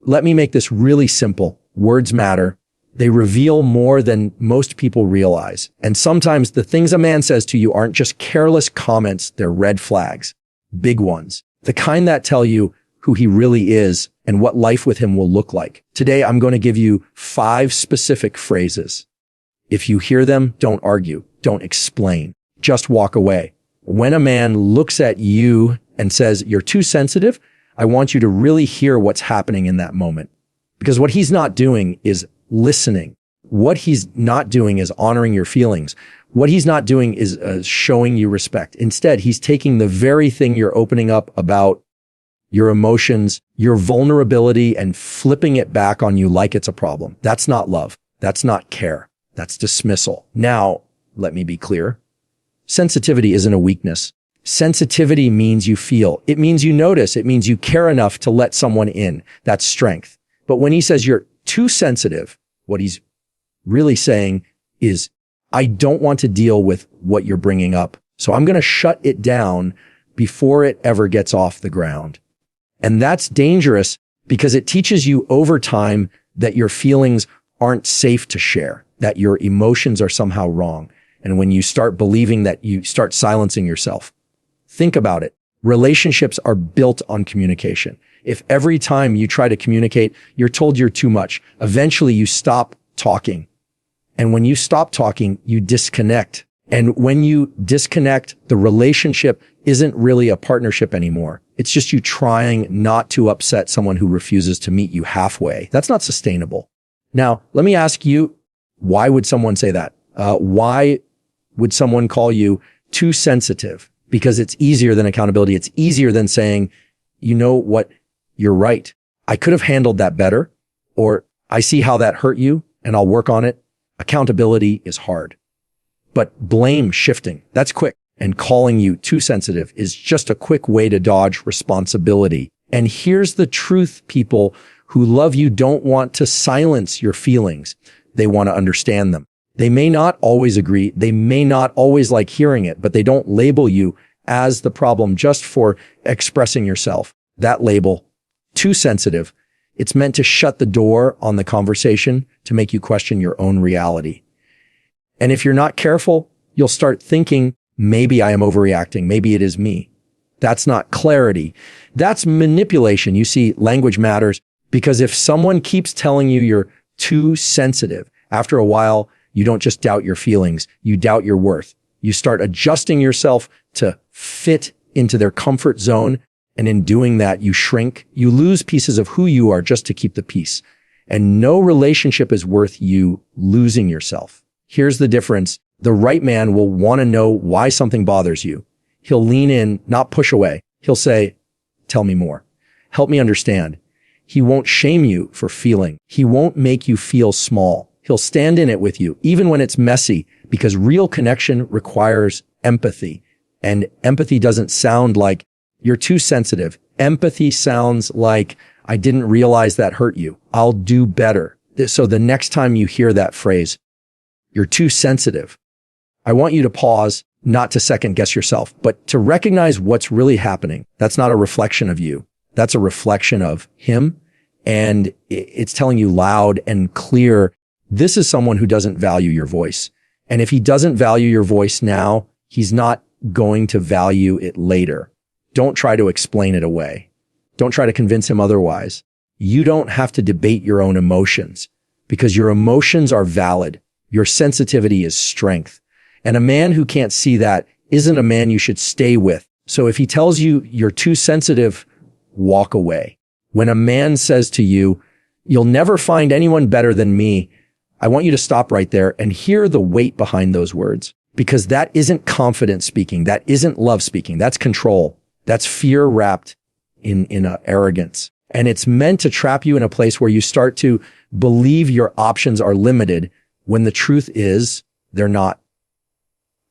Let me make this really simple. Words matter. They reveal more than most people realize. And sometimes the things a man says to you aren't just careless comments, they're red flags, big ones, the kind that tell you who he really is and what life with him will look like. Today, I'm going to give you 5 specific phrases. If you hear them, don't argue, don't explain, just walk away. When a man looks at you and says, you're too sensitive, I want you to really hear what's happening in that moment. Because what he's not doing is listening. What he's not doing is honoring your feelings. What he's not doing is showing you respect. Instead, he's taking the very thing you're opening up about, your emotions, your vulnerability, and flipping it back on you like it's a problem. That's not love. That's not care. That's dismissal. Now, let me be clear. Sensitivity isn't a weakness. Sensitivity means you feel. It means you notice. It means you care enough to let someone in. That's strength. But when he says you're too sensitive, what he's really saying is, I don't want to deal with what you're bringing up. So I'm going to shut it down before it ever gets off the ground. And that's dangerous because it teaches you over time that your feelings aren't safe to share, that your emotions are somehow wrong. And when you start believing that, you start silencing yourself. Think about it. Relationships are built on communication. If every time you try to communicate, you're told you're too much, eventually you stop talking. And when you stop talking, you disconnect. And when you disconnect, the relationship isn't really a partnership anymore. It's just you trying not to upset someone who refuses to meet you halfway. That's not sustainable. Now, let me ask you, why would someone say that? Why would someone call you too sensitive? Because it's easier than accountability. It's easier than saying, you know what? You're right. I could have handled that better, or I see how that hurt you and I'll work on it. Accountability is hard, but blame shifting, that's quick. And calling you too sensitive is just a quick way to dodge responsibility. And here's the truth. People who love you don't want to silence your feelings. They want to understand them. They may not always agree. They may not always like hearing it, but they don't label you as the problem just for expressing yourself. That label, too sensitive, it's meant to shut the door on the conversation to make you question your own reality. And if you're not careful, you'll start thinking, maybe I am overreacting. Maybe it is me. That's not clarity. That's manipulation. You see, language matters because if someone keeps telling you you're too sensitive, after a while, you don't just doubt your feelings. You doubt your worth. You start adjusting yourself to fit into their comfort zone. And in doing that, you shrink. You lose pieces of who you are just to keep the peace. And no relationship is worth you losing yourself. Here's the difference. The right man will want to know why something bothers you. He'll lean in, not push away. He'll say, tell me more. Help me understand. He won't shame you for feeling. He won't make you feel small. He'll stand in it with you, even when it's messy, because real connection requires empathy. And empathy doesn't sound like you're too sensitive. Empathy sounds like, I didn't realize that hurt you. I'll do better. So the next time you hear that phrase, you're too sensitive, I want you to pause, not to second guess yourself, but to recognize what's really happening. That's not a reflection of you. That's a reflection of him. And it's telling you loud and clear, this is someone who doesn't value your voice. And if he doesn't value your voice now, he's not going to value it later. Don't try to explain it away. Don't try to convince him otherwise. You don't have to debate your own emotions because your emotions are valid. Your sensitivity is strength. And a man who can't see that isn't a man you should stay with. So if he tells you you're too sensitive, walk away. When a man says to you, you'll never find anyone better than me, I want you to stop right there and hear the weight behind those words, because that isn't confidence speaking. That isn't love speaking. That's control. That's fear wrapped in arrogance. And it's meant to trap you in a place where you start to believe your options are limited when the truth is they're not.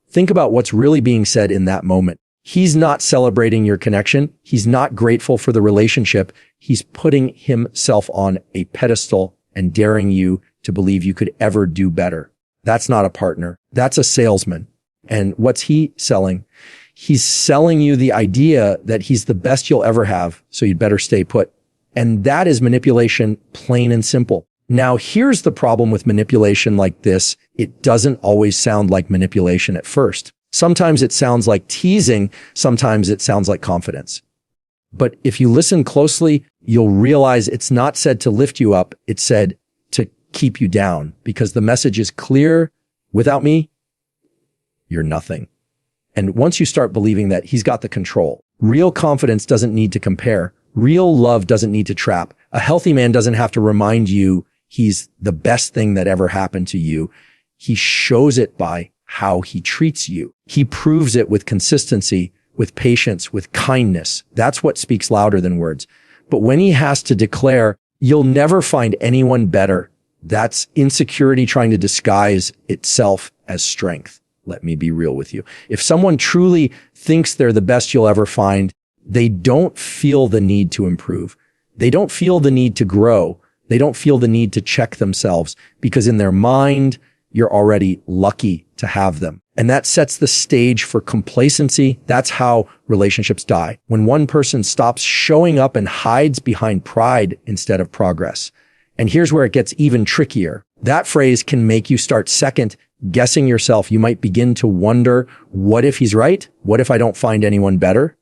Think about what's really being said in that moment. He's not celebrating your connection. He's not grateful for the relationship. He's putting himself on a pedestal and daring you to believe you could ever do better. That's not a partner. That's a salesman. And what's he selling? He's selling you the idea that he's the best you'll ever have, so you'd better stay put. And that is manipulation, plain and simple. Now, here's the problem with manipulation like this. It doesn't always sound like manipulation at first. Sometimes it sounds like teasing. Sometimes it sounds like confidence. But if you listen closely, you'll realize it's not said to lift you up. It's said to keep you down, because the message is clear. Without me, you're nothing. And once you start believing that, he's got the control. Real confidence doesn't need to compare. Real love doesn't need to trap. A healthy man doesn't have to remind you he's the best thing that ever happened to you. He shows it by how he treats you. He proves it with consistency, with patience, with kindness. That's what speaks louder than words. But when he has to declare, you'll never find anyone better, that's insecurity trying to disguise itself as strength. Let me be real with you. If someone truly thinks they're the best you'll ever find, they don't feel the need to improve. They don't feel the need to grow. They don't feel the need to check themselves, because in their mind, you're already lucky to have them. And that sets the stage for complacency. That's how relationships die. When one person stops showing up and hides behind pride instead of progress. And here's where it gets even trickier. That phrase can make you start second guessing yourself. You might begin to wonder, what if he's right? What if I don't find anyone better?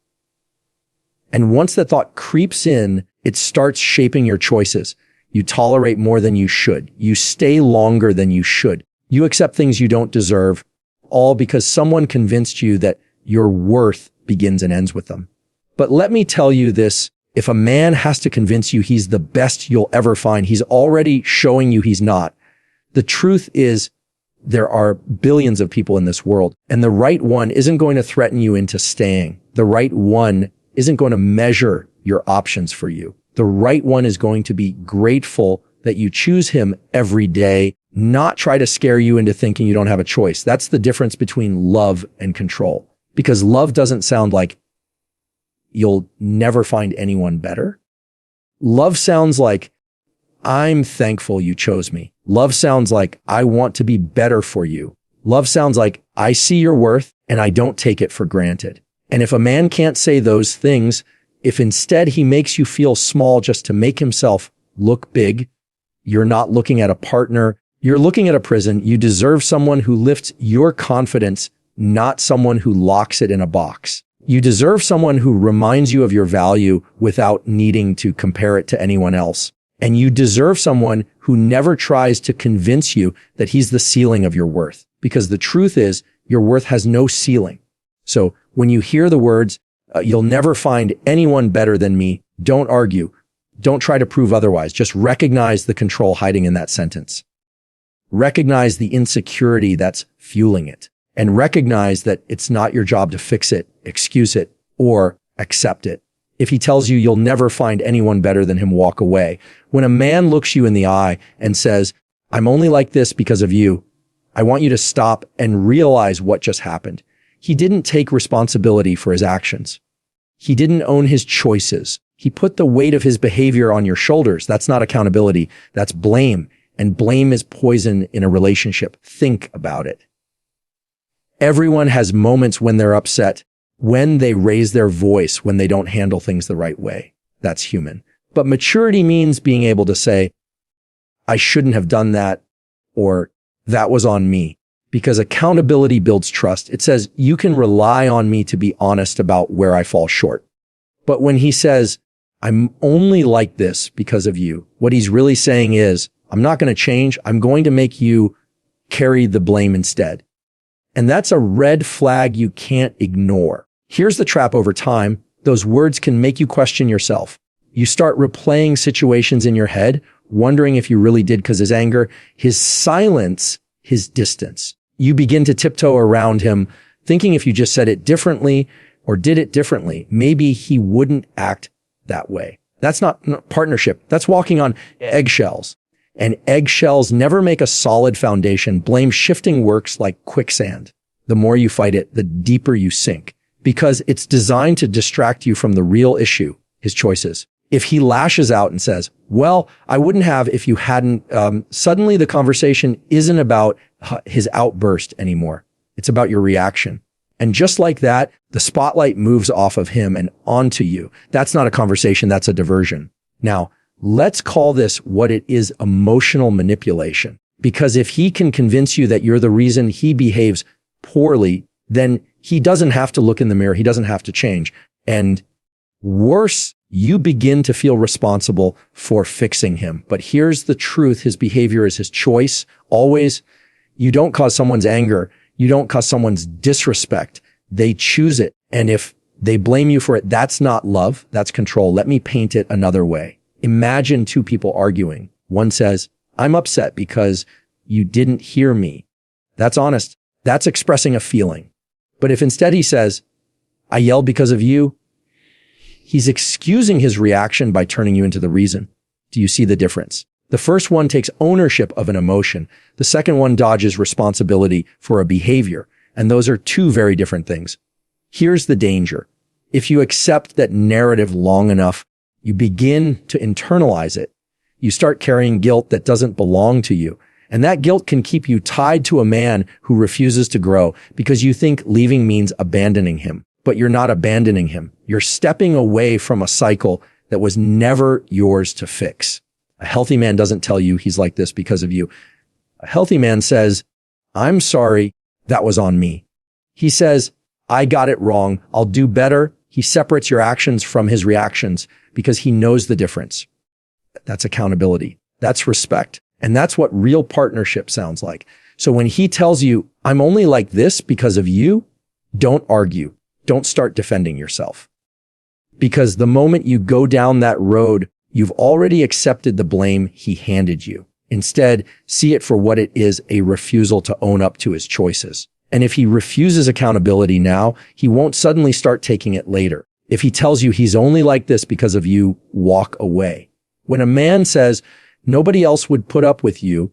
And once that thought creeps in, it starts shaping your choices. You tolerate more than you should. You stay longer than you should. You accept things you don't deserve, all because someone convinced you that your worth begins and ends with them. But let me tell you this, if a man has to convince you he's the best you'll ever find, he's already showing you he's not. The truth is, there are billions of people in this world, and the right one isn't going to threaten you into staying. The right one isn't going to measure your options for you. The right one is going to be grateful that you choose him every day, not try to scare you into thinking you don't have a choice. That's the difference between love and control. Because love doesn't sound like you'll never find anyone better. Love sounds like, I'm thankful you chose me. Love sounds like, I want to be better for you. Love sounds like, I see your worth and I don't take it for granted. And if a man can't say those things, if instead he makes you feel small just to make himself look big, you're not looking at a partner, you're looking at a prison. You deserve someone who lifts your confidence, not someone who locks it in a box. You deserve someone who reminds you of your value without needing to compare it to anyone else. And you deserve someone who never tries to convince you that he's the ceiling of your worth. Because the truth is, your worth has no ceiling. So when you hear the words, you'll never find anyone better than me, don't argue. Don't try to prove otherwise. Just recognize the control hiding in that sentence. Recognize the insecurity that's fueling it. And recognize that it's not your job to fix it, excuse it, or accept it. If he tells you you'll never find anyone better than him, walk away. When a man looks you in the eye and says, I'm only like this because of you, I want you to stop and realize what just happened. He didn't take responsibility for his actions. He didn't own his choices. He put the weight of his behavior on your shoulders. That's not accountability. That's blame. And blame is poison in a relationship. Think about it. Everyone has moments when they're upset, when they raise their voice, when they don't handle things the right way. That's human. But maturity means being able to say, I shouldn't have done that, or that was on me. Because accountability builds trust. It says, you can rely on me to be honest about where I fall short. But when he says, I'm only like this because of you, what he's really saying is, I'm not going to change. I'm going to make you carry the blame instead. And that's a red flag you can't ignore. Here's the trap over time. Those words can make you question yourself. You start replaying situations in your head, wondering if you really did because his anger, his silence, his distance. You begin to tiptoe around him, thinking if you just said it differently or did it differently, maybe he wouldn't act that way. That's not partnership. That's walking on eggshells. And eggshells never make a solid foundation. Blame shifting works like quicksand. The more you fight it, the deeper you sink, because it's designed to distract you from the real issue, his choices. If he lashes out and says, well, I wouldn't have if you hadn't, suddenly the conversation isn't about his outburst anymore. It's about your reaction. And just like that, the spotlight moves off of him and onto you. That's not a conversation. That's a diversion. Now, let's call this what it is, emotional manipulation. Because if he can convince you that you're the reason he behaves poorly, then he doesn't have to look in the mirror. He doesn't have to change. And worse, you begin to feel responsible for fixing him. But here's the truth. His behavior is his choice. Always, you don't cause someone's anger. You don't cause someone's disrespect. They choose it. And if they blame you for it, that's not love. That's control. Let me paint it another way. Imagine two people arguing. One says, I'm upset because you didn't hear me. That's honest. That's expressing a feeling. But if instead he says, I yelled because of you, he's excusing his reaction by turning you into the reason. Do you see the difference? The first one takes ownership of an emotion. The second one dodges responsibility for a behavior. And those are two very different things. Here's the danger. If you accept that narrative long enough, you begin to internalize it. You start carrying guilt that doesn't belong to you. And that guilt can keep you tied to a man who refuses to grow because you think leaving means abandoning him. But you're not abandoning him. You're stepping away from a cycle that was never yours to fix. A healthy man doesn't tell you he's like this because of you. A healthy man says, I'm sorry, that was on me. He says, I got it wrong. I'll do better. He separates your actions from his reactions because he knows the difference. That's accountability. That's respect. And that's what real partnership sounds like. So when he tells you, I'm only like this because of you, don't argue. Don't start defending yourself. Because the moment you go down that road, you've already accepted the blame he handed you. Instead, see it for what it is, a refusal to own up to his choices. And if he refuses accountability now, he won't suddenly start taking it later. If he tells you he's only like this because of you, walk away. When a man says, nobody else would put up with you,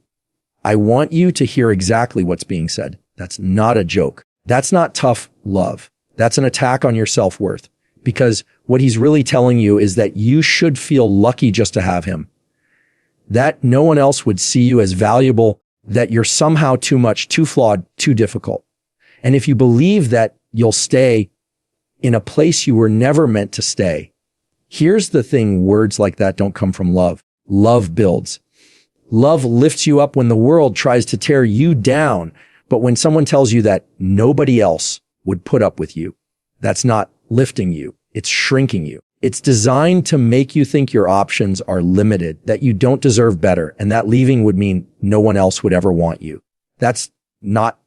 I want you to hear exactly what's being said. That's not a joke. That's not tough love. That's an attack on your self-worth. Because what he's really telling you is that you should feel lucky just to have him. That no one else would see you as valuable, that you're somehow too much, too flawed, too difficult. And if you believe that you'll stay in a place you were never meant to stay, here's the thing, words like that don't come from love. Love builds. Love lifts you up when the world tries to tear you down. But when someone tells you that nobody else would put up with you, that's not lifting you. It's shrinking you. It's designed to make you think your options are limited, that you don't deserve better, and that leaving would mean no one else would ever want you. That's not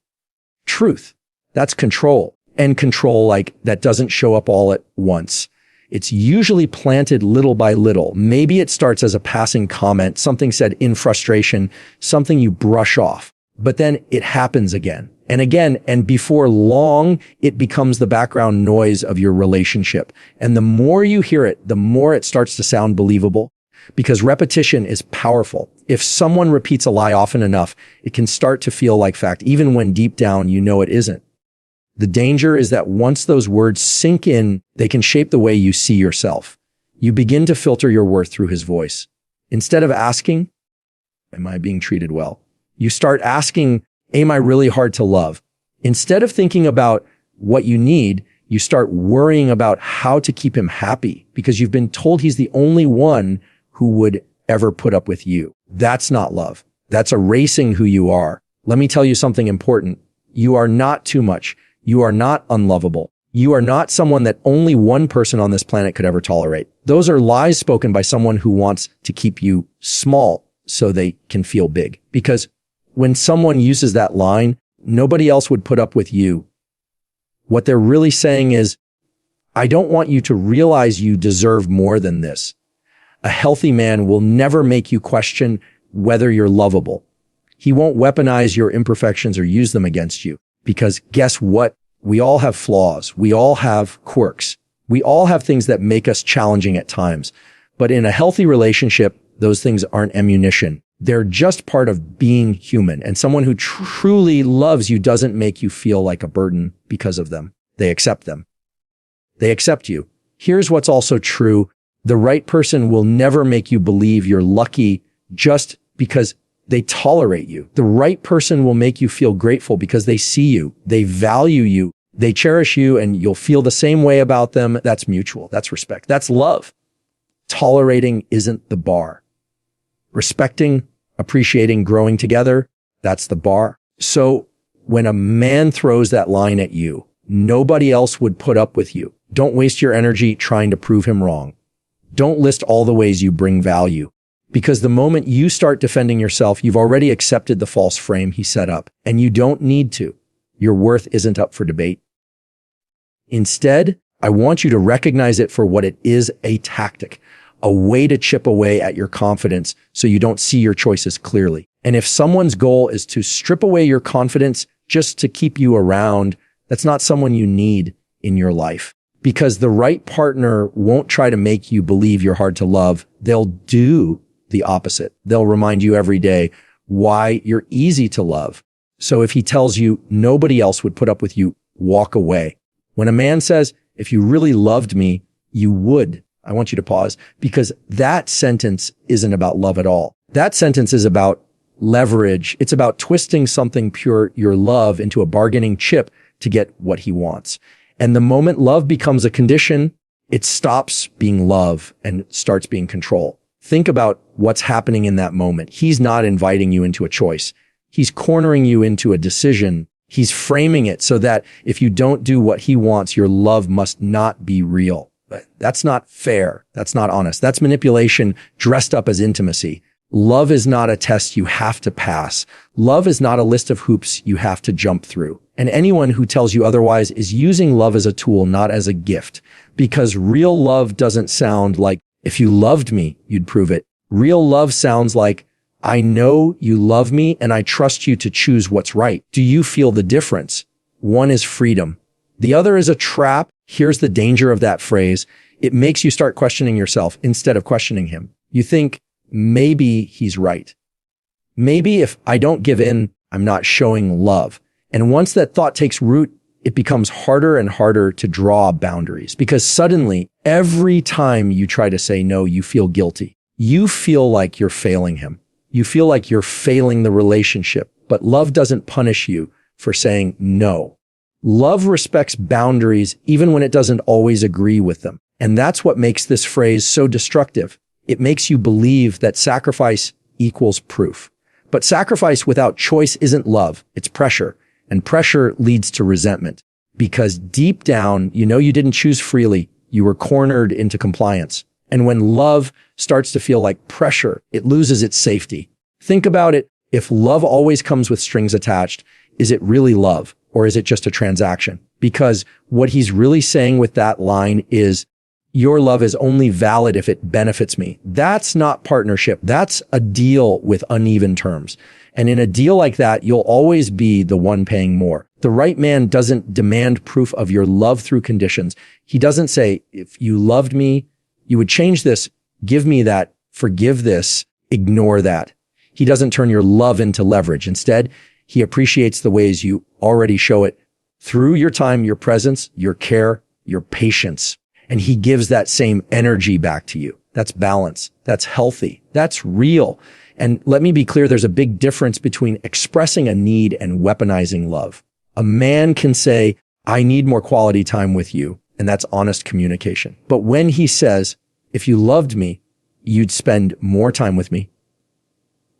truth. That's control. And control like that doesn't show up all at once. It's usually planted little by little. Maybe it starts as a passing comment, something said in frustration, something you brush off. But then it happens again and again. And before long, it becomes the background noise of your relationship. And the more you hear it, the more it starts to sound believable because repetition is powerful. If someone repeats a lie often enough, it can start to feel like fact, even when deep down you know it isn't. The danger is that once those words sink in, they can shape the way you see yourself. You begin to filter your worth through his voice. Instead of asking, am I being treated well? You start asking, am I really hard to love? Instead of thinking about what you need, you start worrying about how to keep him happy because you've been told he's the only one who would ever put up with you. That's not love. That's erasing who you are. Let me tell you something important. You are not too much. You are not unlovable. You are not someone that only one person on this planet could ever tolerate. Those are lies spoken by someone who wants to keep you small so they can feel big. Because when someone uses that line, nobody else would put up with you. What they're really saying is, I don't want you to realize you deserve more than this. A healthy man will never make you question whether you're lovable. He won't weaponize your imperfections or use them against you. Because guess what? We all have flaws. We all have quirks. We all have things that make us challenging at times. But in a healthy relationship, those things aren't ammunition. They're just part of being human. And someone who truly loves you doesn't make you feel like a burden because of them. They accept them. They accept you. Here's what's also true. The right person will never make you believe you're lucky just because they tolerate you. The right person will make you feel grateful because they see you, they value you, they cherish you, and you'll feel the same way about them. That's mutual. That's respect. That's love. Tolerating isn't the bar. Respecting, appreciating, growing together, that's the bar. So when a man throws that line at you, nobody else would put up with you. Don't waste your energy trying to prove him wrong. Don't list all the ways you bring value, because the moment you start defending yourself, you've already accepted the false frame he set up, and you don't need to. Your worth isn't up for debate. Instead, I want you to recognize it for what it is, a tactic, a way to chip away at your confidence so you don't see your choices clearly. And if someone's goal is to strip away your confidence just to keep you around, that's not someone you need in your life. Because the right partner won't try to make you believe you're hard to love. They'll do the opposite. They'll remind you every day why you're easy to love. So if he tells you nobody else would put up with you, walk away. When a man says, if you really loved me, you would, I want you to pause, because that sentence isn't about love at all. That sentence is about leverage. It's about twisting something pure, your love, into a bargaining chip to get what he wants. And the moment love becomes a condition, it stops being love and starts being control. Think about what's happening in that moment. He's not inviting you into a choice. He's cornering you into a decision. He's framing it so that if you don't do what he wants, your love must not be real. But that's not fair. That's not honest. That's manipulation dressed up as intimacy. Love is not a test you have to pass. Love is not a list of hoops you have to jump through. And anyone who tells you otherwise is using love as a tool, not as a gift. Because real love doesn't sound like, if you loved me, you'd prove it. Real love sounds like, I know you love me and I trust you to choose what's right. Do you feel the difference? One is freedom. The other is a trap. Here's the danger of that phrase. It makes you start questioning yourself instead of questioning him. You think, maybe he's right. Maybe if I don't give in, I'm not showing love. And once that thought takes root, it becomes harder and harder to draw boundaries, because suddenly every time you try to say no, you feel guilty. You feel like you're failing him. You feel like you're failing the relationship, but love doesn't punish you for saying no. Love respects boundaries even when it doesn't always agree with them. And that's what makes this phrase so destructive. It makes you believe that sacrifice equals proof. But sacrifice without choice isn't love, it's pressure. And pressure leads to resentment. Because deep down, you know you didn't choose freely, you were cornered into compliance. And when love starts to feel like pressure, it loses its safety. Think about it. If love always comes with strings attached, is it really love? Or is it just a transaction? Because what he's really saying with that line is, your love is only valid if it benefits me. That's not partnership. That's a deal with uneven terms. And in a deal like that, you'll always be the one paying more. The right man doesn't demand proof of your love through conditions. He doesn't say, if you loved me, you would change this, give me that, forgive this, ignore that. He doesn't turn your love into leverage. Instead, he appreciates the ways you already show it through your time, your presence, your care, your patience. And he gives that same energy back to you. That's balance. That's healthy. That's real. And let me be clear, there's a big difference between expressing a need and weaponizing love. A man can say, I need more quality time with you. And that's honest communication. But when he says, if you loved me, you'd spend more time with me,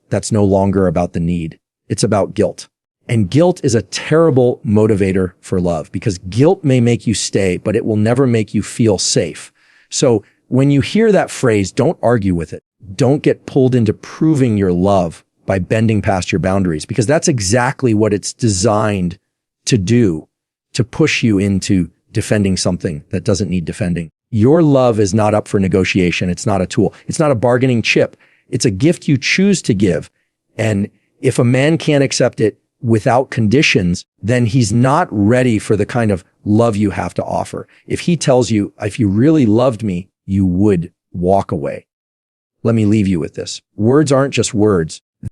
that's no longer about the need. It's about guilt. And guilt is a terrible motivator for love, because guilt may make you stay, but it will never make you feel safe. So when you hear that phrase, don't argue with it. Don't get pulled into proving your love by bending past your boundaries, because that's exactly what it's designed to do, to push you into defending something that doesn't need defending. Your love is not up for negotiation. It's not a tool. It's not a bargaining chip. It's a gift you choose to give. And if a man can't accept it without conditions, then he's not ready for the kind of love you have to offer. If he tells you, if you really loved me, you would walk away. Let me leave you with this. Words aren't just words.